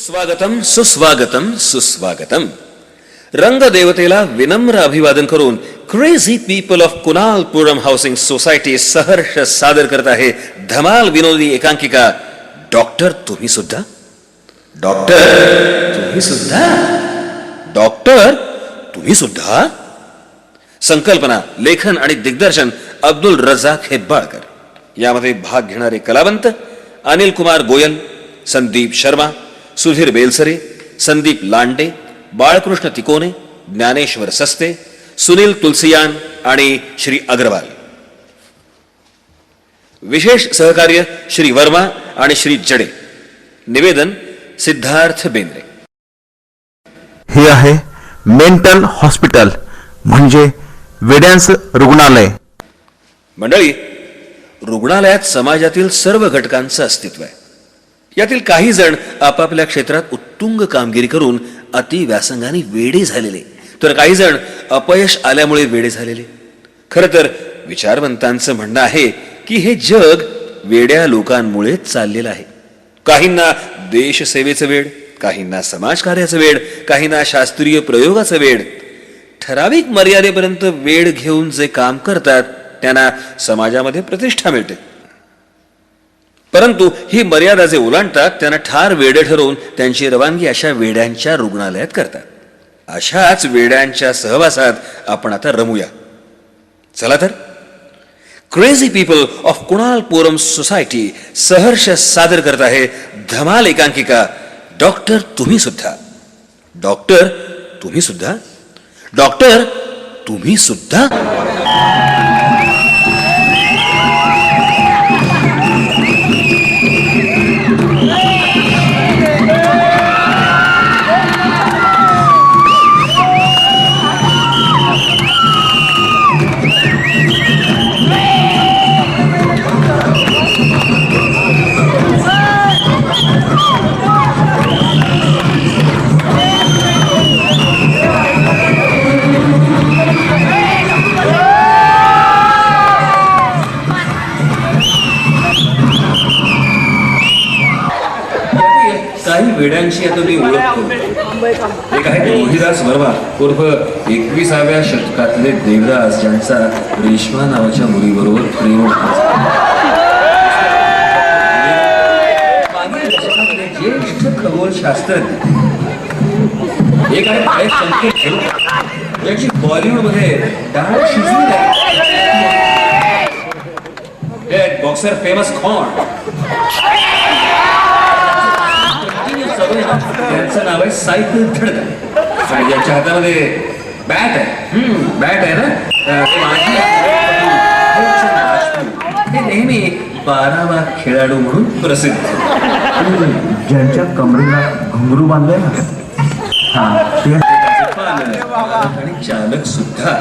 स्वागतम सुस्वागतम सुस्वागतम. रंगदेवतेला विनम्र अभिवादन करून crazy people of Kunalpuram housing society सहर्ष सादर करत आहे धमाल विनोदी एकांकिका डॉक्टर तुम्ही सुद्धा. डॉक्टर तुम्ही सुद्धा. डॉक्टर तुम्ही सुद्धा. संकल्पना, लेखन आणि दिग्दर्शन अब्दुल रजाक हेब्बाळकर. यामध्ये भाग घेणारे कलावंत अनिल कुमार गोयल, संदीप शर्मा, सुधीर बेलसरे, संदीप लांडे, बाळकृष्ण तिकोने, ज्ञानेश्वर सस्ते, सुनील तुलसियान आणि श्री अग्रवाल. विशेष सहकार्य श्री वर्मा आणि श्री जडे. निवेदन सिद्धार्थ बेंद्रे. हे आहे मेंटल हॉस्पिटल म्हणजे वेड्यांचं रुग्णालय. मंडळी, रुग्णालयात समाजातील सर्व घटकांचं अस्तित्व आहे. यातील काही जण आपापल्या क्षेत्रात उत्तुंग कामगिरी करून अति व्यासंगाने वेडे झालेले, तर काही जण अपयश आल्यामुळे वेडे झालेले. खरं तर विचारवंतांचं म्हणणं आहे की हे जग वेड्या लोकांमुळेच चाललेलं आहे. काहींना देशसेवेचं वेड, काहींना समाजकार्याचं वेड, काहींना शास्त्रीय प्रयोगाचं वेड. ठराविक मर्यादेपर्यंत वेड घेऊन जे काम करतात त्यांना समाजामध्ये प्रतिष्ठा मिळते. परंतु ही मर्यादा जे ओलांडतात त्यांना ठार वेडे ठरवून त्यांची रवानगी अशा वेड्यांच्या रुग्णालयात करतात. अशाच वेड्यांच्या सहवासात आपण आता रमूया. चला तर. क्रेझी पीपल ऑफ कुणालपुरम सोसायटी सहर्ष सादर करत आहे धमाल एकांकिका डॉक्टर तुम्ही सुद्धा. डॉक्टर तुम्ही सुद्धा. डॉक्टर तुम्ही सुद्धा. काही वेड्यांची आता मी ओळखतो. एक आहे रोहिदास वर्मा उर्फ 21व्या शतकातले देवदास, ज्यांचा रेश्मा नावाच्या मुलीबरोबर प्रेम ज्येष्ठ खगोलशास्त्रज्ञ. एक आहे संकेत, ज्याची बॉलिवूडमध्ये डाळ शिजली आहे. बॉक्सर फेमस खॉन, त्यांचं नाव आहे सायकल धडका. आणि ज्यांच्या हातामध्ये बॅट आहे, बॅट आहे ना, ते नेहमी 12वा खेळाडू म्हणून प्रसिद्ध. ज्यांच्या कमरेला घुंगरू बांधले ना, आणि चालक सुद्धा.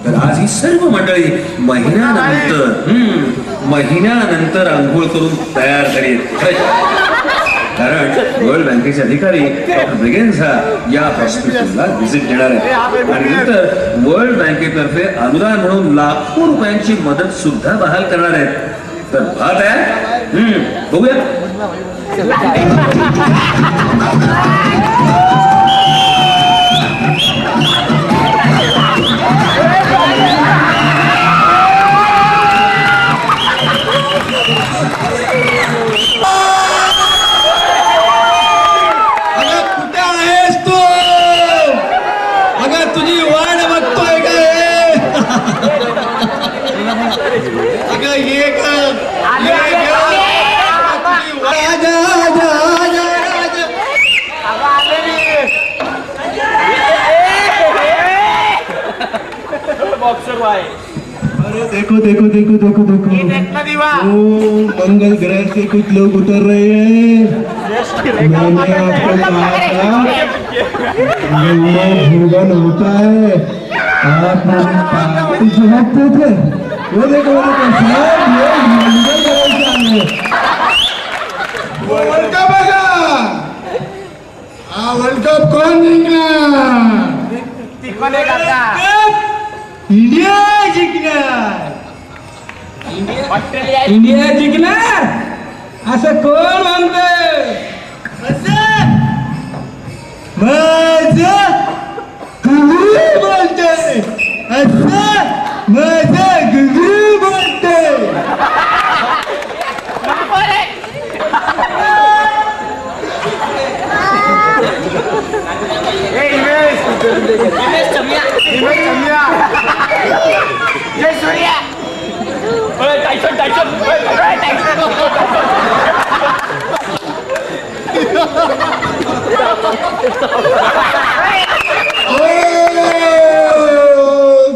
तर आज ही सर्व मंडळी महिन्यानंतर आंघोळ करून तयार झाली. कारण वर्ल्ड बँकेचे अधिकारी डॉक्टर ब्रिगेन्झा या हॉस्पिटलला व्हिजिट देणार आहेत आणि नंतर वर्ल्ड बँकेतर्फे अनुदान म्हणून लाखो रुपयांची मदत सुद्धा बहाल करणार आहेत. तर भात आहे, बघूया. अरे देखो देखो देखो देखो देखो, मंगल ग्रह से कुछ लोग उतर रहे हैं. मैंने आपको कहा था भूगन होता है. आप पार्टी समझते थे. वो देखो साहब, ये मंगल ग्रह से आए. वर्ल्ड कप बघा. हा वर्ल्ड कप कोण जिंकणार? इंडिया जिंकणार. इंडिया जिंकणार असं कोण म्हणतंय?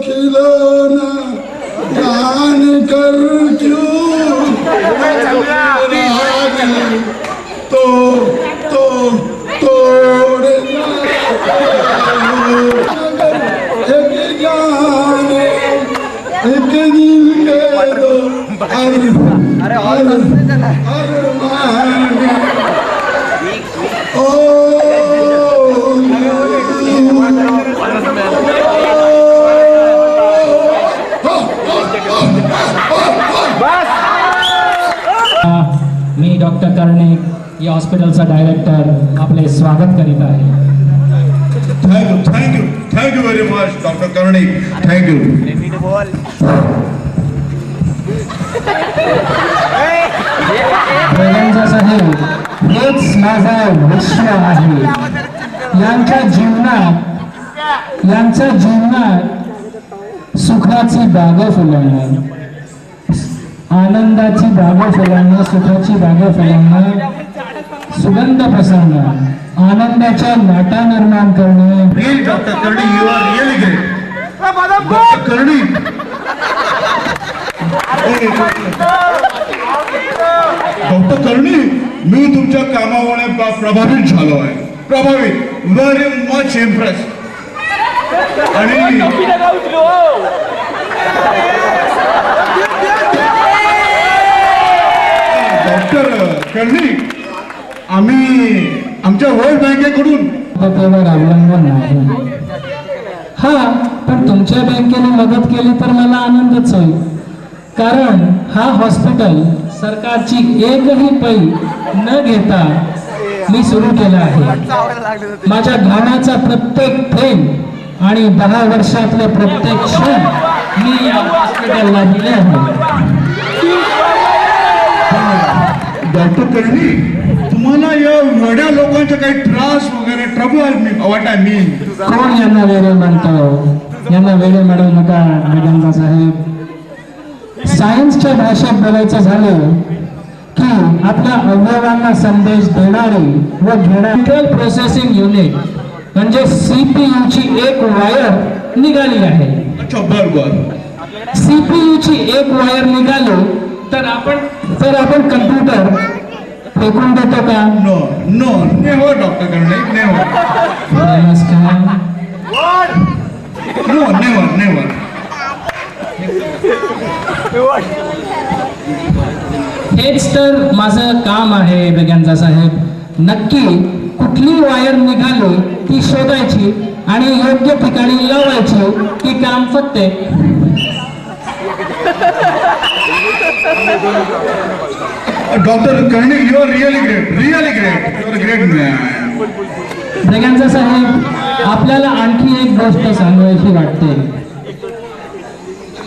खिलौना जान कर क्यों तो तोड़ना एक जान एक दिल के दो मी डॉक्टर कर्णिक या हॉस्पिटलचा डायरेक्टर आपले स्वागत करीत आहे. Thank you very much doctor Karnik. Thank you. वेदांचा साहेब हेच माझा विश्व आहे. यांच्या जीवनात सुखाची बाग फुलवणं, आनंदाची बाग फुलवणं, सुखाची बाग फुलवणं, सुगंध पसरणं, आनंदाच्या लाटा निर्माण करणं. Really doctor Karnik, you are really great. Doctor Karnik, doctor Karnik, मी तुमच्या कामामुळे प्रभावित झालो आहे. प्रभावित, व्हेरी मच इम्प्रेस. आणि डॉक्टर कर्णिक, आम्ही आमच्या वर्ल्ड बँकेकडून त्यावर अवलंबून नाही. हा, पण तुमच्या बँकेने मदत केली तर मला आनंदच होईल. कारण हा हॉस्पिटल सरकारची एकही पै न घेता मी सुरू केला आहे. माझ्या घामाचा प्रत्येक थेंब आणि 10 वर्षातले प्रत्येक क्षण मी या हॉस्पिटलला दिले आहे. डॉक्टर कर्णिक, तुम्हाला या वेड्या लोकांचा काही त्रास वगैरे ट्रबल वाटा मी कोण यांना वेळे म्हणतो? यांना वेळे म्हणू नका वेदांता साहेब. सायन्सच्या भाषेत बोलायचं झालं की आपल्या अवयवांना संदेश देणारी व घेणारी सेंट्रल प्रोसेसिंग युनिट म्हणजे CPU ची एक वायर निघाली आहे. अच्छा, बर. CPU ची एक वायर निघाली तर आपण कम्प्युटर फेकून देतो का? No, never doctor Karnik, never. No, never. हेच तर माझं काम आहे वेदांता साहेब. नक्की कुठली वायर निघाली ती शोधायची आणि योग्य ठिकाणी लावायची की काम फत्ते. Doctor Karnik, you are really great. You are great man. Vedanta साहेब, आपल्याला आणखी एक गोष्ट सांगायची वाटते.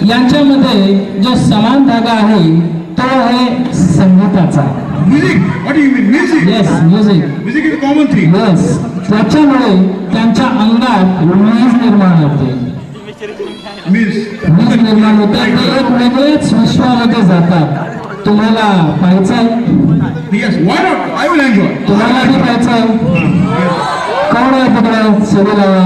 यांच्यामध्ये जो समान धागा आहे तो आहे संगीताचा. Music, what you mean music? Yes, music. Music is common thing. Yes, त्याच्यामुळे त्यांच्या अंगात वीज निर्माण होते. वीज निर्माण होते, ते एक वेगळेच विश्वामध्ये जातात. तुम्हाला पाहायचंय? Yes, why not, I will enjoy. तुम्हाला बी पाहायचंय? कोण आहे तिकडे? सुरू लावा.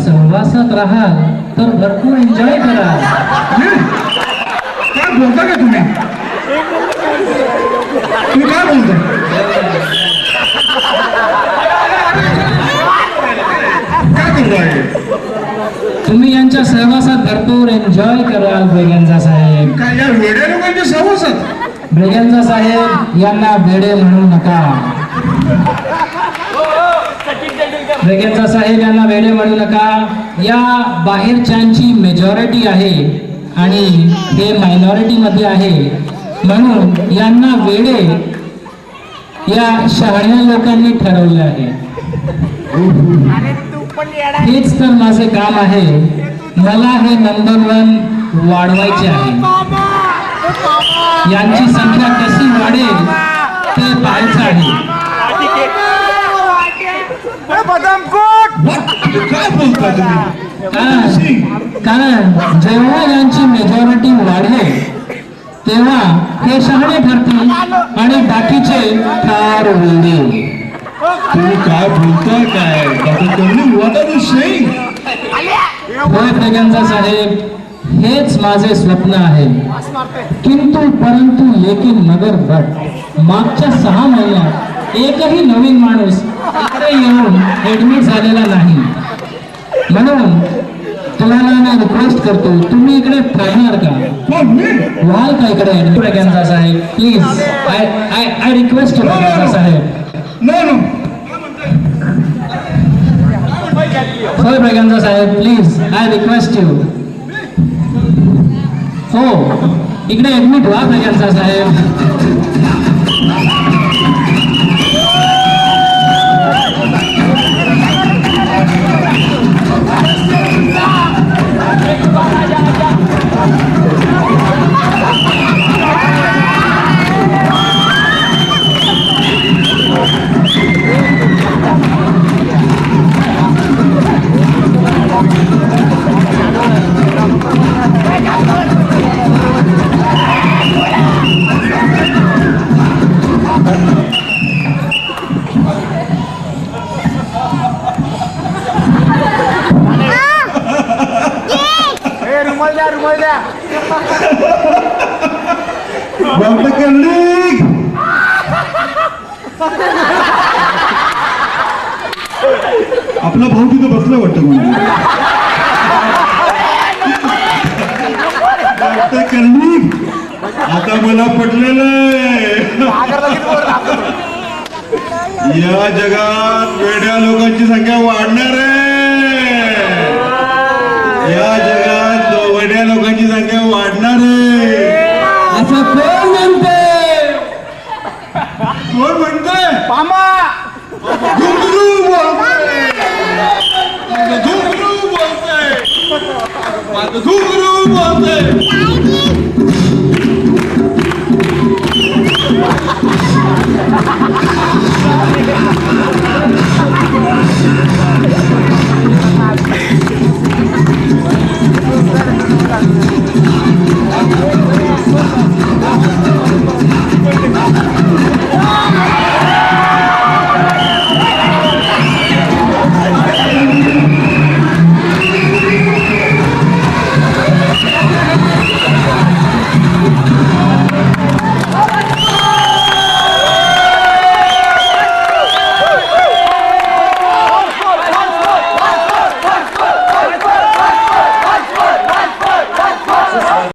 सहवासात राहाल तर भरपूर एन्जॉय कराल. काय बोलता का तुम्ही काय बोलताय काय करताय तुम्ही यांच्या सहवासात भरपूर एन्जॉय कराल. ब्रिगेन्झा साहेब, काय या वेड्या लोकांच्या सहवासात ब्रिगेन्झा साहेब यांना वेडे म्हणू नका. ब्रिगेन्झा साहेब यांना वेडे म्हणू नका. या बाहेरच्यांची मेजॉरिटी आहे आणि हे मायनॉरिटी मध्ये आहे, म्हणून यांना वेडे या शहाण्या लोकांनी ठरवले आहे. हेच तर माझे काम आहे. मला हे नंबर 1 वाढवायचे आहे. यांची संख्या कशी वाढेल ते पाहायचं आहे. काय बोलता तुम्ही कारण जेव्हा यांची मेजॉरिटी वाढेल तेव्हा हे शहाणे ठरतील आणि बाकीचे फार वेडे. तुम्ही काय बोलताय काय doctor Kamli what R you saying होय ब्रिगेन्झा साहेब, हेच माझे स्वप्न आहे. किंतु परंतु लेकिन मगर बट मागच्या 6 महिन्यात एकही नवीन माणूस इकडे येऊन ऍडमिट झालेला नाही. म्हणून तुम्हाला मी रिक्वेस्ट करतो, तुम्ही इकडे ठरणार का? व्हाल का इकडे ब्रिगेन्झा साहेब? प्लीज आय रिक्वेस्ट ब्रिगेन्झा साहेब. नो नो होय ब्रिगेन्झा साहेब, प्लीज आय रिक्वेस्ट यू. हो, इकडे ऍडमिट व्हा ब्रिगेन्झा साहेब. डॉक्टर कमली आपला भाऊ तिथं बसला वाटतं म्हणजे डॉक्टर कमली आता मला पटलेलं या जगात वेड्या लोकांची संख्या वाढणार आहे. या जगात वेड्या लोकांची संख्या वाढणार आहे. असं कोण म्हणते? कोण म्हणतंय घुंगरू बोलतोय. घुंगरू बोलतोय. माझं घुंगरू